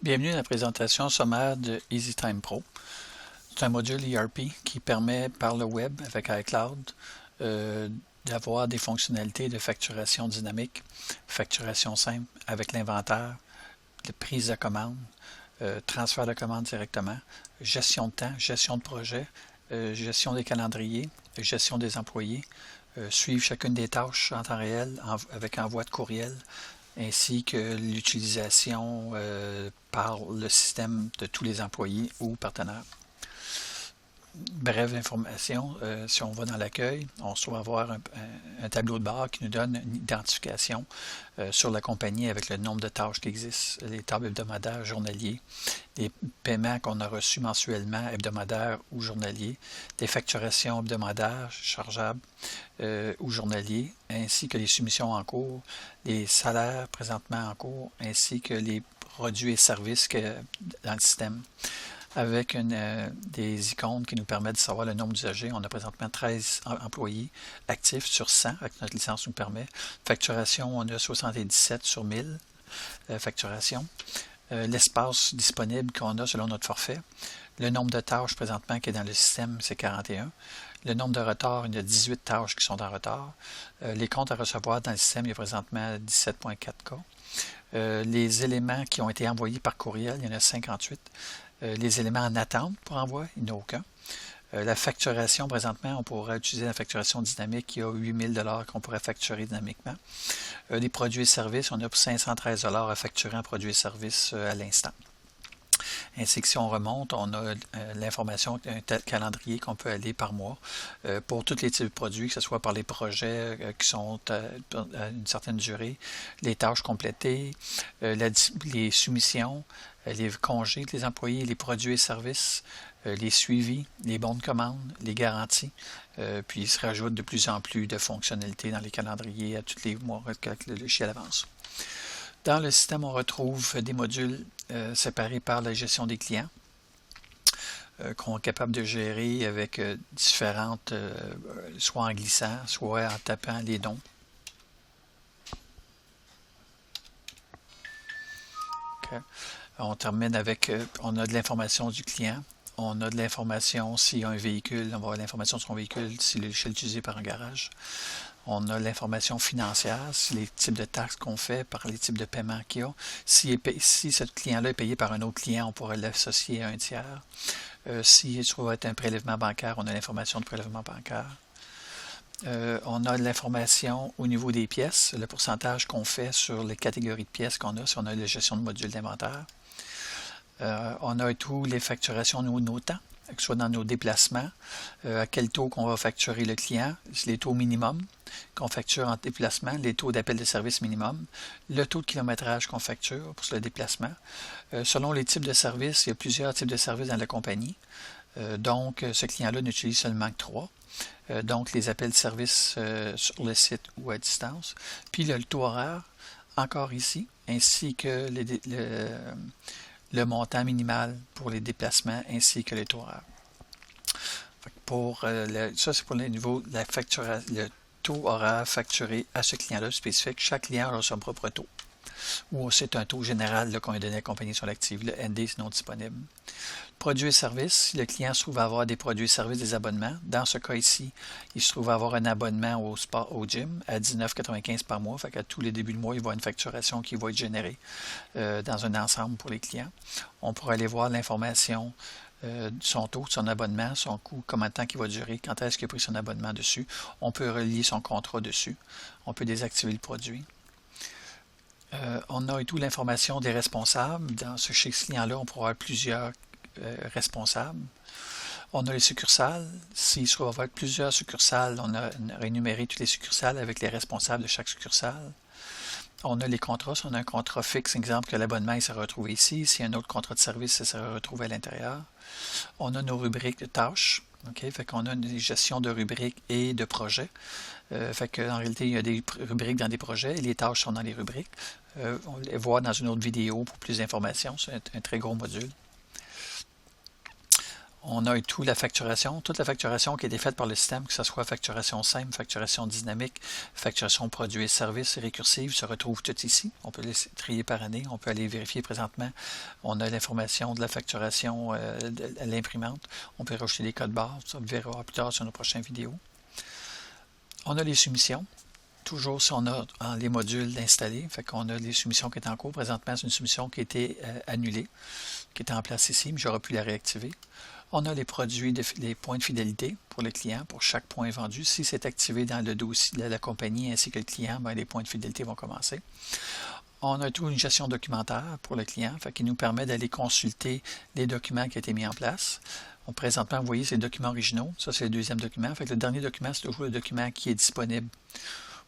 Bienvenue à la présentation sommaire de EasyTime Pro. C'est un module ERP qui permet par le web avec iCloud d'avoir des fonctionnalités de facturation dynamique, facturation simple avec l'inventaire, de prise de commande, transfert de commande directement, gestion de temps, gestion de projet, gestion des calendriers, gestion des employés, suivre chacune des tâches en temps réel avec envoi de courriel, ainsi que l'utilisation par le système de tous les employés ou partenaires. Brève information, si on va dans l'accueil, on va avoir un tableau de bord qui nous donne une identification sur la compagnie avec le nombre de tâches qui existent, les tables hebdomadaires, journaliers, les paiements qu'on a reçus mensuellement, hebdomadaires ou journaliers, les facturations hebdomadaires, chargeables ou journaliers, ainsi que les soumissions en cours, les salaires présentement en cours, ainsi que les produits et services dans le système. Avec des icônes qui nous permettent de savoir le nombre d'usagers. On a présentement 13 employés actifs sur 100, avec notre licence nous permet. Facturation, on a 77 sur 1000 facturation. L'espace disponible qu'on a selon notre forfait. Le nombre de tâches présentement qui est dans le système, c'est 41. Le nombre de retards, il y a 18 tâches qui sont en retard. Les comptes à recevoir dans le système, il y a présentement 17,4 cas. Les éléments qui ont été envoyés par courriel, il y en a 58. Les éléments en attente pour envoi, il n'y en a aucun. La facturation, présentement, on pourrait utiliser la facturation dynamique. Il y a 8 000 qu'on pourrait facturer dynamiquement. Les produits et services, on a 513 à facturer en produits et services à l'instant. Ainsi que si on remonte, on a l'information d'un tel calendrier qu'on peut aller par mois pour tous les types de produits, que ce soit par les projets qui sont à une certaine durée, les tâches complétées, les soumissions, les congés des employés, les produits et services, les suivis, les bons de commande, les garanties. Puis il se rajoute de plus en plus de fonctionnalités dans les calendriers à tous les mois avec le logiciel avance. Dans le système, on retrouve des modules séparés par la gestion des clients qu'on est capable de gérer avec différentes, soit en glissant, soit en tapant les dons. Okay. On termine avec, on a de l'information du client, on a de l'information s'il y a un véhicule, on va avoir l'information sur son véhicule, s'il est utilisé par un garage. On a l'information financière, les types de taxes qu'on fait, par les types de paiements qu'il y a. Si ce client-là est payé par un autre client, on pourrait l'associer à un tiers. S'il se trouve être un prélèvement bancaire, on a l'information de prélèvement bancaire. On a de l'information au niveau des pièces, le pourcentage qu'on fait sur les catégories de pièces qu'on a, si on a la gestion de modules d'inventaire. On a tous les facturations de nos temps, que ce soit dans nos déplacements, à quel taux qu'on va facturer le client, les taux minimum qu'on facture en déplacement, les taux d'appel de service minimum, le taux de kilométrage qu'on facture pour le déplacement. Selon les types de services, il y a plusieurs types de services dans la compagnie. Donc, ce client-là n'utilise seulement que 3. Donc, les appels de service sur le site ou à distance. Puis, le taux horaire, encore ici, ainsi que le montant minimal pour les déplacements ainsi que les taux horaires. Ça, c'est pour le niveau de la facturation, le taux horaire facturé à ce client-là spécifique. Chaque client a son propre taux. Ou c'est un taux général qu'on a donné à la compagnie sur l'actif. Le ND, c'est non disponible. Produits et services, si le client se trouve à avoir des produits et services, des abonnements, dans ce cas ici, il se trouve à avoir un abonnement au gym à 19,95 par mois. Fait qu'à tous les débuts de mois, il va y avoir une facturation qui va être générée dans un ensemble pour les clients. On pourrait aller voir l'information son taux, son abonnement, son coût, combien de temps il va durer, quand est-ce qu'il a pris son abonnement dessus. On peut relier son contrat dessus. On peut désactiver le produit. On a et tout l'information des responsables. Chez ce client-là, on pourra avoir plusieurs responsables. On a les succursales. S'il se trouve avoir plusieurs succursales, on a rénuméré toutes les succursales avec les responsables de chaque succursale. On a les contrats. Si on a un contrat fixe, exemple que l'abonnement il sera retrouvé ici. S'il y a un autre contrat de service, ça sera retrouvé à l'intérieur. On a nos rubriques de tâches. Okay? Fait qu'on a une gestion de rubriques et de projets. Fait qu'en réalité, il y a des rubriques dans des projets et les tâches sont dans les rubriques. On les voit dans une autre vidéo pour plus d'informations. C'est un très gros module. On a toute la facturation qui a été faite par le système, que ce soit facturation simple, facturation dynamique, facturation produits et services récursive, se retrouve tout ici. On peut les trier par année, on peut aller vérifier présentement. On a l'information de la facturation à l'imprimante. On peut rajouter des codes barres, ça on le verra plus tard sur nos prochaines vidéos. On a les soumissions. Toujours si on a les modules installés, fait qu'on a les soumissions qui sont en cours. Présentement, c'est une soumission qui a été annulée, qui est en place ici, mais j'aurais pu la réactiver. On a les produits, les points de fidélité pour le client, pour chaque point vendu. Si c'est activé dans le dossier de la compagnie ainsi que le client, bien, les points de fidélité vont commencer. On a tout une gestion documentaire pour le client, fait qui nous permet d'aller consulter les documents qui ont été mis en place. Présentement, vous voyez, c'est les documents originaux. Ça, c'est le deuxième document. Fait que le dernier document, c'est toujours le document qui est disponible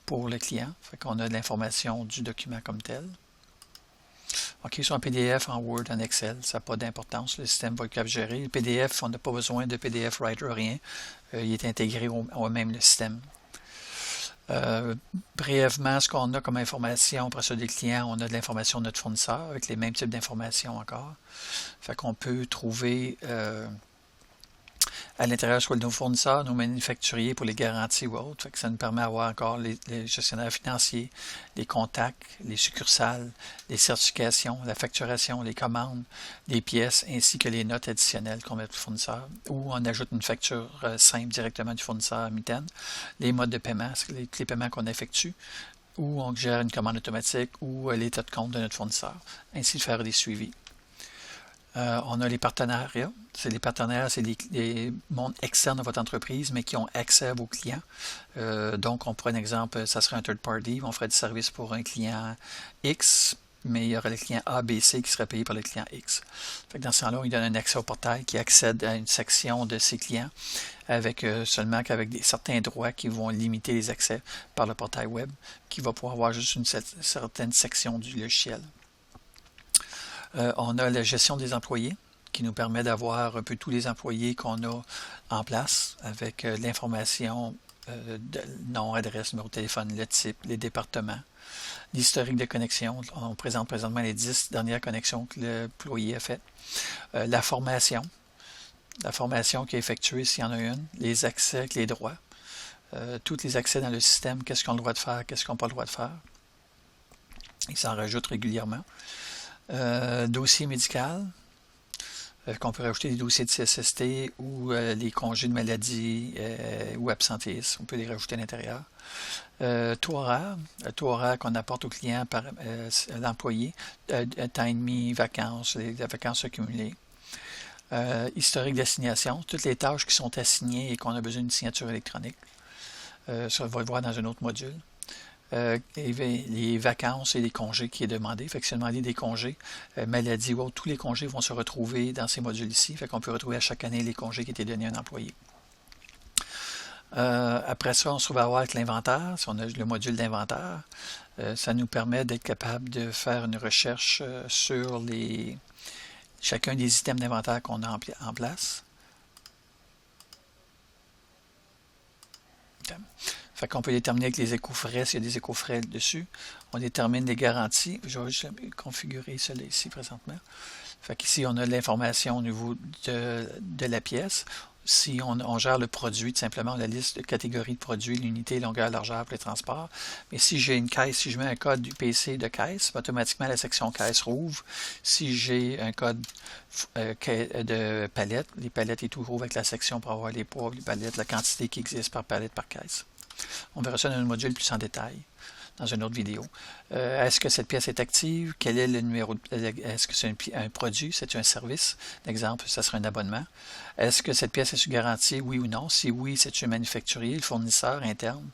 pour le client. Fait qu'on a de l'information du document comme tel. OK, sur un PDF, en Word, en Excel, ça n'a pas d'importance. Le système va le capturer. Le PDF, on n'a pas besoin de PDF Writer, rien. Il est intégré au même le système. Brièvement, ce qu'on a comme information après ça des clients, on a de l'information de notre fournisseur avec les mêmes types d'informations encore. Fait qu'on peut trouver à l'intérieur soit nos fournisseurs, nos manufacturiers pour les garanties ou autres. Fait que ça nous permet d'avoir encore les gestionnaires financiers, les contacts, les succursales, les certifications, la facturation, les commandes, les pièces, ainsi que les notes additionnelles qu'on met pour le fournisseur. Ou on ajoute une facture simple directement du fournisseur à mitaine. Les modes de paiement, les paiements qu'on effectue. Ou on gère une commande automatique ou l'état de compte de notre fournisseur. Ainsi de faire des suivis. On a les partenariats. Les partenaires, c'est les mondes externes de votre entreprise, mais qui ont accès à vos clients. Donc, on prend un exemple, ça serait un third party. On ferait du service pour un client X, mais il y aurait le client A, B, C qui serait payé par le client X. Fait que dans ce temps-là, il donne un accès au portail qui accède à une section de ses clients avec seulement qu'avec certains droits qui vont limiter les accès par le portail web, qui va pouvoir avoir juste une certaine section du logiciel. On a la gestion des employés qui nous permet d'avoir un peu tous les employés qu'on a en place avec l'information, nom, adresse, numéro de téléphone, le type, les départements, l'historique de connexion. On présente présentement les 10 dernières connexions que l'employé a faites. La formation qui est effectuée s'il y en a une, les accès avec les droits, tous les accès dans le système, qu'est-ce qu'on a le droit de faire, qu'est-ce qu'on n'a pas le droit de faire. Il s'en rajoute régulièrement. Dossier médical, qu'on peut rajouter des dossiers de CSST ou les congés de maladie ou absentéisme, on peut les rajouter à l'intérieur. Taux horaire qu'on apporte au client par l'employé, temps et demi, vacances, les vacances accumulées. Historique d'assignation, toutes les tâches qui sont assignées et qu'on a besoin d'une signature électronique. Ça, on va le voir dans un autre module. Les vacances et les congés qui est demandé. Fait que si on demande des congés, maladie ou autre, tous les congés vont se retrouver dans ces modules ici. Fait qu'on peut retrouver à chaque année les congés qui étaient donnés à un employé. Après ça, on se trouve à avoir avec l'inventaire. Si on a le module d'inventaire, ça nous permet d'être capable de faire une recherche sur chacun des items d'inventaire qu'on a en place. Fait qu'on peut déterminer avec les éco-frais s'il y a des éco-frais dessus. On détermine les garanties. Je vais juste configurer cela ici présentement. Fait qu'ici, on a l'information au niveau de la pièce. Si on gère le produit, tout simplement, la liste de catégories de produits, l'unité, longueur, largeur pour les transports. Mais si j'ai une caisse, si je mets un code du PC de caisse, automatiquement la section caisse rouvre. Si j'ai un code de palette, les palettes et tout rouvre avec la section pour avoir les poids, les palettes, la quantité qui existe par palette, par caisse. On verra ça dans un module plus en détail, dans une autre vidéo. Est-ce que cette pièce est active? Quel est le numéro? Est-ce que c'est un produit? C'est un service? L'exemple, ça serait un abonnement. Est-ce que cette pièce est sous garantie? Oui ou non? Si oui, c'est un manufacturier, le fournisseur interne.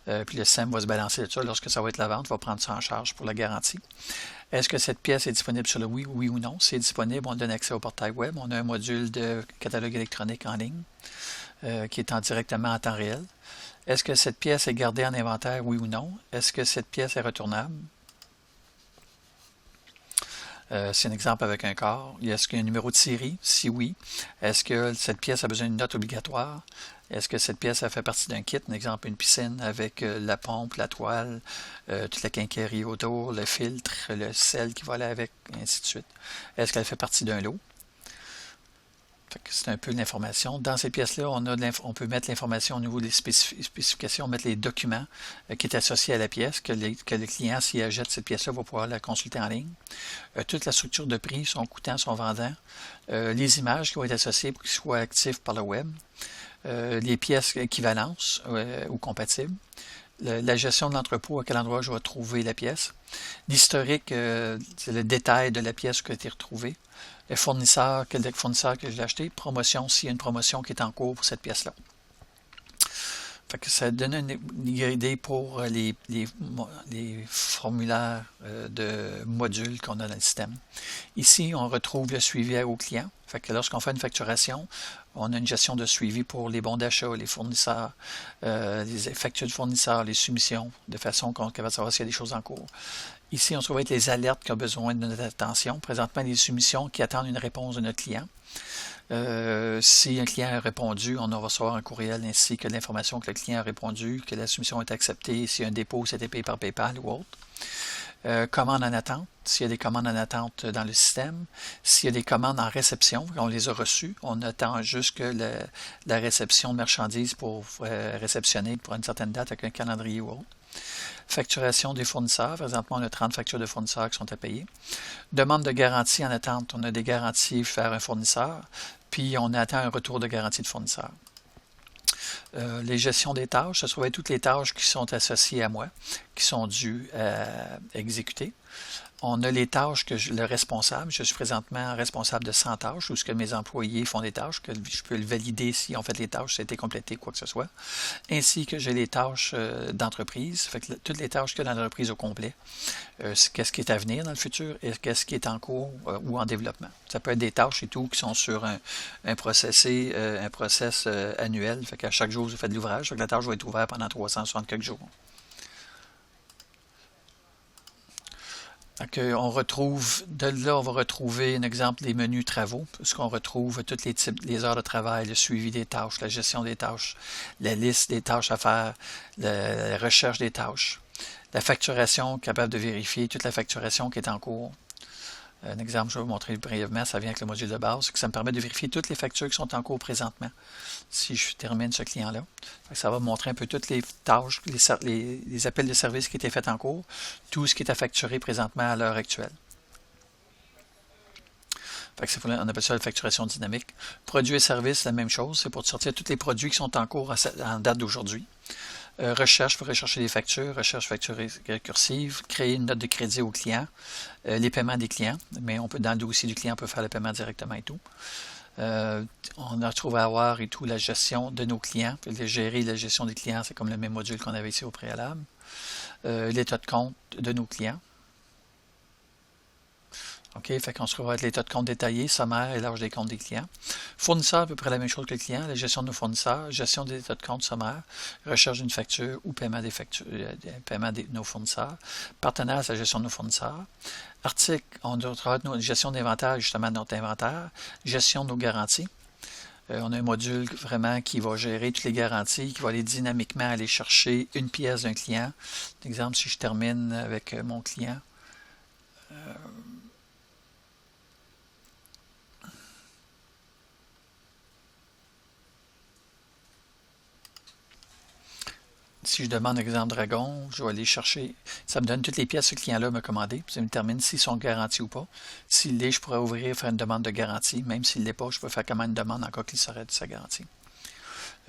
Puis le SEM va se balancer de ça. Lorsque ça va être la vente, va prendre ça en charge pour la garantie. Est-ce que cette pièce est disponible sur le oui ou non? Si c'est disponible, on donne accès au portail web. On a un module de catalogue électronique en ligne qui est directement en temps réel. Est-ce que cette pièce est gardée en inventaire, oui ou non? Est-ce que cette pièce est retournable? C'est un exemple avec un corps. Est-ce qu'il y a un numéro de série? Si oui. Est-ce que cette pièce a besoin d'une note obligatoire? Est-ce que cette pièce a fait partie d'un kit? Un exemple, une piscine avec la pompe, la toile, toute la quincaillerie autour, le filtre, le sel qui va aller avec, et ainsi de suite. Est-ce qu'elle fait partie d'un lot? C'est un peu l'information. Dans ces pièces-là, on peut mettre l'information au niveau des spécifications, mettre les documents qui est associés à la pièce, que le client, s'il achète cette pièce-là, va pouvoir la consulter en ligne. Toute la structure de prix, son coûtant, son vendant. Les images qui vont être associées pour qu'ils soient actifs par le web. Les pièces équivalentes ou compatibles. La gestion de l'entrepôt, à quel endroit je vais trouver la pièce. L'historique, c'est le détail de la pièce qui a été retrouvée. Le fournisseur, quel fournisseur que j'ai acheté. Promotion, s'il y a une promotion qui est en cours pour cette pièce-là. Fait que ça donne une idée pour les formulaires de modules qu'on a dans le système. Ici, on retrouve le suivi au client. Fait que lorsqu'on fait une facturation, on a une gestion de suivi pour les bons d'achat, les fournisseurs, les factures de fournisseurs, les soumissions, de façon qu'on va savoir s'il y a des choses en cours. Ici, on se trouve avec les alertes qui ont besoin de notre attention. Présentement, les soumissions qui attendent une réponse de notre client. Si un client a répondu, on va recevoir un courriel ainsi que l'information que le client a répondu, que la soumission est acceptée, s'il y a un dépôt, c'était payé par PayPal ou autre. Commandes en attente, s'il y a des commandes en attente dans le système. S'il y a des commandes en réception, on les a reçues, on attend juste que la réception de marchandises pour réceptionner pour une certaine date avec un calendrier ou autre. Facturation des fournisseurs. Présentement, on a 30 factures de fournisseurs qui sont à payer. Demande de garantie en attente. On a des garanties vers un fournisseur, puis on attend un retour de garantie de fournisseur. Les gestions des tâches, ça se trouve être toutes les tâches qui sont associées à moi, qui sont dues à exécuter. On a les tâches que le responsable, je suis présentement responsable de 100 tâches, où ce que mes employés font des tâches, que je peux le valider si on fait les tâches, ça a été complété, quoi que ce soit. Ainsi que j'ai les tâches d'entreprise, fait que toutes les tâches que l'entreprise au complet, qu'est-ce qui est à venir dans le futur et qu'est-ce qui est en cours ou en développement. Ça peut être des tâches et tout qui sont sur un process annuel, fait qu'à chaque jour, vous faites de l'ouvrage, fait que la tâche va être ouverte pendant 360 quelques jours. On retrouve, de là, on va retrouver un exemple des menus travaux, puisqu'on retrouve tous les heures de travail, le suivi des tâches, la gestion des tâches, la liste des tâches à faire, la recherche des tâches, la facturation, capable de vérifier toute la facturation qui est en cours. Un exemple, je vais vous montrer brièvement, ça vient avec le module de base, que ça me permet de vérifier toutes les factures qui sont en cours présentement, si je termine ce client-là. Ça va me montrer un peu toutes les tâches, les appels de service qui étaient faits en cours, tout ce qui est à facturer présentement à l'heure actuelle. On appelle ça la facturation dynamique. Produits et services, la même chose, c'est pour sortir tous les produits qui sont en cours en date d'aujourd'hui. Recherche, pour rechercher les factures, recherche facture récursive, créer une note de crédit au client, les paiements des clients, mais on peut, dans le dossier du client, on peut faire le paiement directement et tout. On a trouvé à avoir et tout la gestion de nos clients, puis gérer la gestion des clients, c'est comme le même module qu'on avait ici au préalable. L'état de compte de nos clients. OK, fait qu'on se trouve avec l'état de compte détaillé, sommaire et l'âge des comptes des clients. Fournisseur, à peu près la même chose que le client, la gestion de nos fournisseurs, gestion des états de compte sommaire, recherche d'une facture ou paiement des factures, paiement de nos fournisseurs. Partenaire, c'est la gestion de nos fournisseurs. Article, on doit travailler notre gestion d'inventaire, justement de notre inventaire. Gestion de nos garanties. On a un module vraiment qui va gérer toutes les garanties, qui va aller dynamiquement aller chercher une pièce d'un client. Par exemple, si je termine avec mon client, si je demande exemple Dragon, je vais aller chercher, ça me donne toutes les pièces que ce client-là m'a commandé, ça me détermine s'ils sont garantis ou pas. S'il l'est, je pourrais ouvrir et faire une demande de garantie, même s'il ne l'est pas, je peux faire quand même une demande en cas qu'il serait de sa garantie.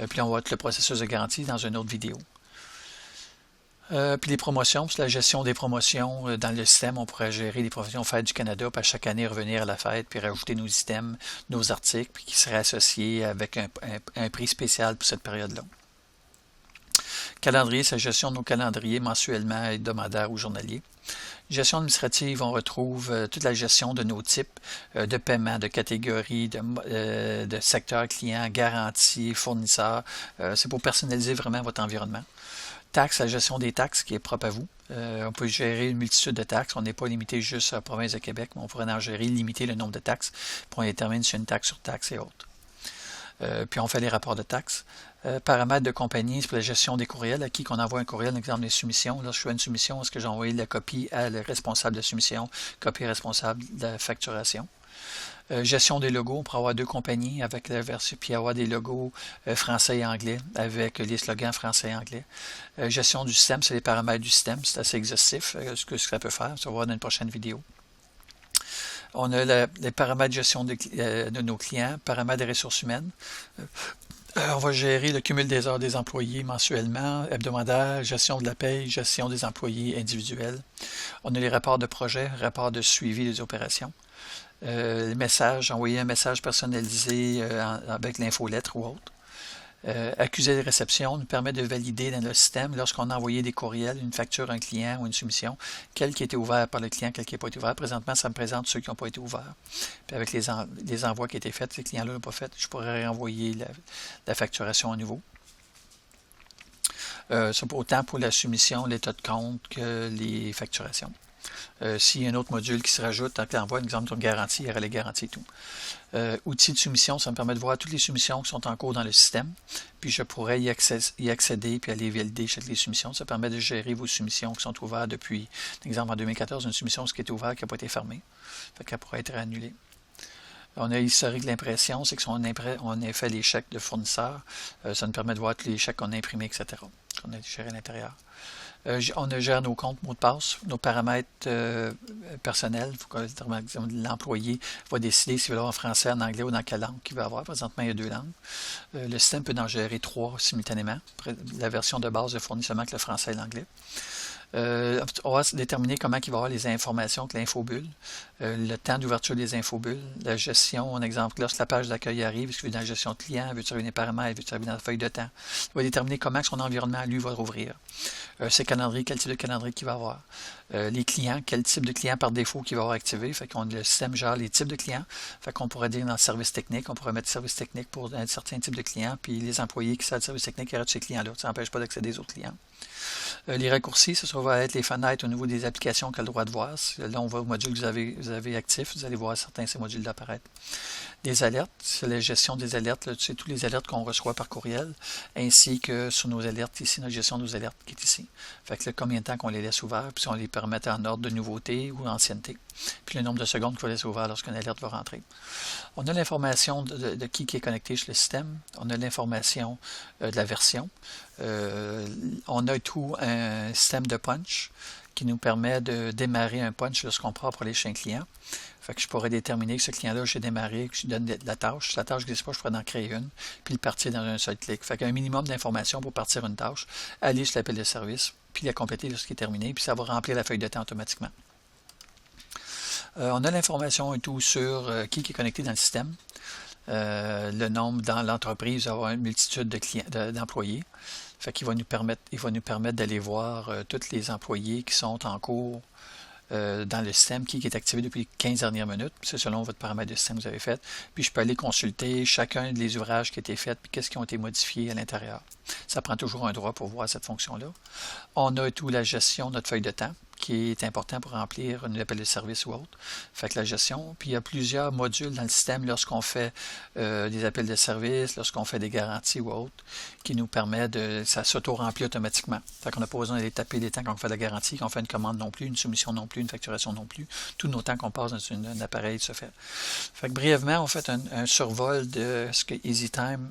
Puis on va voir le processus de garantie dans une autre vidéo. Puis les promotions, c'est la gestion des promotions dans le système, on pourrait gérer les promotions Fête du Canada, puis à chaque année revenir à la fête, puis rajouter nos items, nos articles, puis qui seraient associés avec un prix spécial pour cette période-là. Calendrier, c'est la gestion de nos calendriers mensuellement, hebdomadaires ou journaliers. Gestion administrative, on retrouve toute la gestion de nos types de paiement, de catégories, de secteur client, garantie, fournisseur. C'est pour personnaliser vraiment votre environnement. Taxes, la gestion des taxes qui est propre à vous. On peut gérer une multitude de taxes. On n'est pas limité juste à la province de Québec, mais on pourrait en gérer, limiter le nombre de taxes pour déterminer si une taxe sur taxe et autres. Puis on fait les rapports de taxes. Paramètres de compagnie, c'est pour la gestion des courriels. À qui qu'on envoie un courriel, exemple des soumissions. Lorsque je fais une soumission, est-ce que j'envoie la copie à le responsable de soumission, copie responsable de la facturation. Gestion des logos, on pourrait avoir 2 compagnies avec la version, puis avoir des logos français et anglais avec les slogans français et anglais. Gestion du système, c'est les paramètres du système, c'est assez exhaustif ce que ça peut faire, ça va voir dans une prochaine vidéo. On a les paramètres de gestion de nos clients, paramètres des ressources humaines. On va gérer le cumul des heures des employés mensuellement, hebdomadaire, gestion de la paye, gestion des employés individuels. On a les rapports de projet, rapports de suivi des opérations. Les messages, envoyer un message personnalisé avec l'infolettre ou autre. Accuser de réception nous permet de valider dans le système, lorsqu'on a envoyé des courriels, une facture à un client ou une soumission, quel qui a été ouvert par le client, quel qui n'a pas été ouvert. Présentement, ça me présente ceux qui n'ont pas été ouverts. Puis avec les envois qui ont été faits, ces clients-là n'ont pas fait, je pourrais renvoyer la facturation à nouveau. C'est autant pour la soumission, l'état de compte que les facturations. S'il y a un autre module qui se rajoute, tant qu'on envoie un exemple de garantie, il y aura les garanties et tout. Outils de soumission, ça me permet de voir toutes les soumissions qui sont en cours dans le système, puis je pourrais y accéder puis aller valider chaque les soumissions. Ça permet de gérer vos soumissions qui sont ouvertes depuis, par exemple en 2014, une soumission qui était ouverte qui n'a pas été fermée, fait qu'elle pourrait être annulée. On a historique de l'impression, c'est que si on a fait les chèques de fournisseurs, ça nous permet de voir tous les chèques qu'on a imprimés, etc., qu'on a gérés à l'intérieur. On gère nos comptes, mots de passe, nos paramètres personnels. L'employé va décider s'il veut l'avoir en français, en anglais ou dans quelle langue il veut avoir. Présentement, il y a 2 langues. Le système peut en gérer 3 simultanément. La version de base est fournie seulement avec le français et l'anglais. On va déterminer comment il va y avoir les informations avec l'infobulle, le temps d'ouverture des infobulles, la gestion, un exemple, lorsque la page d'accueil arrive, est-ce qu'il veut dans la gestion de client, veut-il arriver dans les paramètres, veut-il arriver dans la feuille de temps. On va déterminer comment son environnement, lui, va rouvrir. Ses calendriers, quel type de calendrier qu'il va avoir. Les clients, quel type de client par défaut qu'il va avoir activé. Fait qu'on le système gère les types de clients. Fait qu'on pourrait dire dans le service technique, on pourrait mettre service technique pour un certain type de clients, puis les employés qui servent le service technique arrêtent ces clients-là. Ça n'empêche pas d'accéder aux autres clients. Les raccourcis, ça va être les fenêtres au niveau des applications qu'elle a le droit de voir. Là, on va au module que vous avez actif, vous allez voir certains de ces modules d'apparaître. Des alertes, c'est la gestion des alertes, là, tous les alertes qu'on reçoit par courriel, ainsi que sur nos alertes ici, notre gestion de nos alertes qui est ici. Fait que là, combien de temps qu'on les laisse ouverts, puis si on les permet en ordre de nouveauté ou ancienneté. Puis le nombre de secondes qu'il faut laisser ouvert lorsqu'une alerte va rentrer. On a l'information de qui est connecté sur le système. On a l'information de la version. On a tout un système de punch qui nous permet de démarrer un punch lorsqu'on part pour aller chez un client. Fait que je pourrais déterminer que ce client-là, j'ai démarré, que je donne la tâche. Si la tâche n'existe pas, je pourrais en créer une, puis le partir dans un seul clic. Fait qu'un minimum d'informations pour partir une tâche, aller sur l'appel de service, puis la compléter lorsqu'il est terminé, puis ça va remplir la feuille de temps automatiquement. On a l'information et tout sur qui est connecté dans le système. Le nombre dans l'entreprise, avoir une multitude d'employés. Fait qu'il va nous permettre d'aller voir tous les employés qui sont en cours dans le système, qui est activé depuis les 15 dernières minutes. C'est selon votre paramètre de système que vous avez fait. Puis je peux aller consulter chacun des ouvrages qui ont été faits, puis qu'est-ce qui ont été modifiés à l'intérieur. Ça prend toujours un droit pour voir cette fonction-là. On a tout la gestion de notre feuille de temps, qui est important pour remplir un appel de service ou autre. Fait que la gestion, puis il y a plusieurs modules dans le système lorsqu'on fait des appels de service, lorsqu'on fait des garanties ou autres, qui nous permet ça s'auto-remplit automatiquement. Fait qu'on n'a pas besoin d'aller taper des temps quand on fait la garantie, quand on fait une commande non plus, une soumission non plus, une facturation non plus. Tous nos temps qu'on passe dans un appareil se fait. Fait que brièvement, on fait un survol de ce que EasyTime,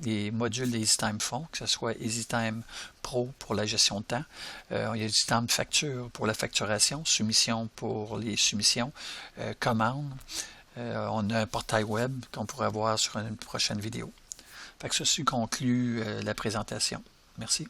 les modules d'EasyTime font, que ce soit EasyTime Pro pour la gestion de temps. Il y a EasyTime Facture pour la facturation, soumission pour les soumissions, commande. On a un portail web qu'on pourrait voir sur une prochaine vidéo. Fait que ceci conclut la présentation. Merci.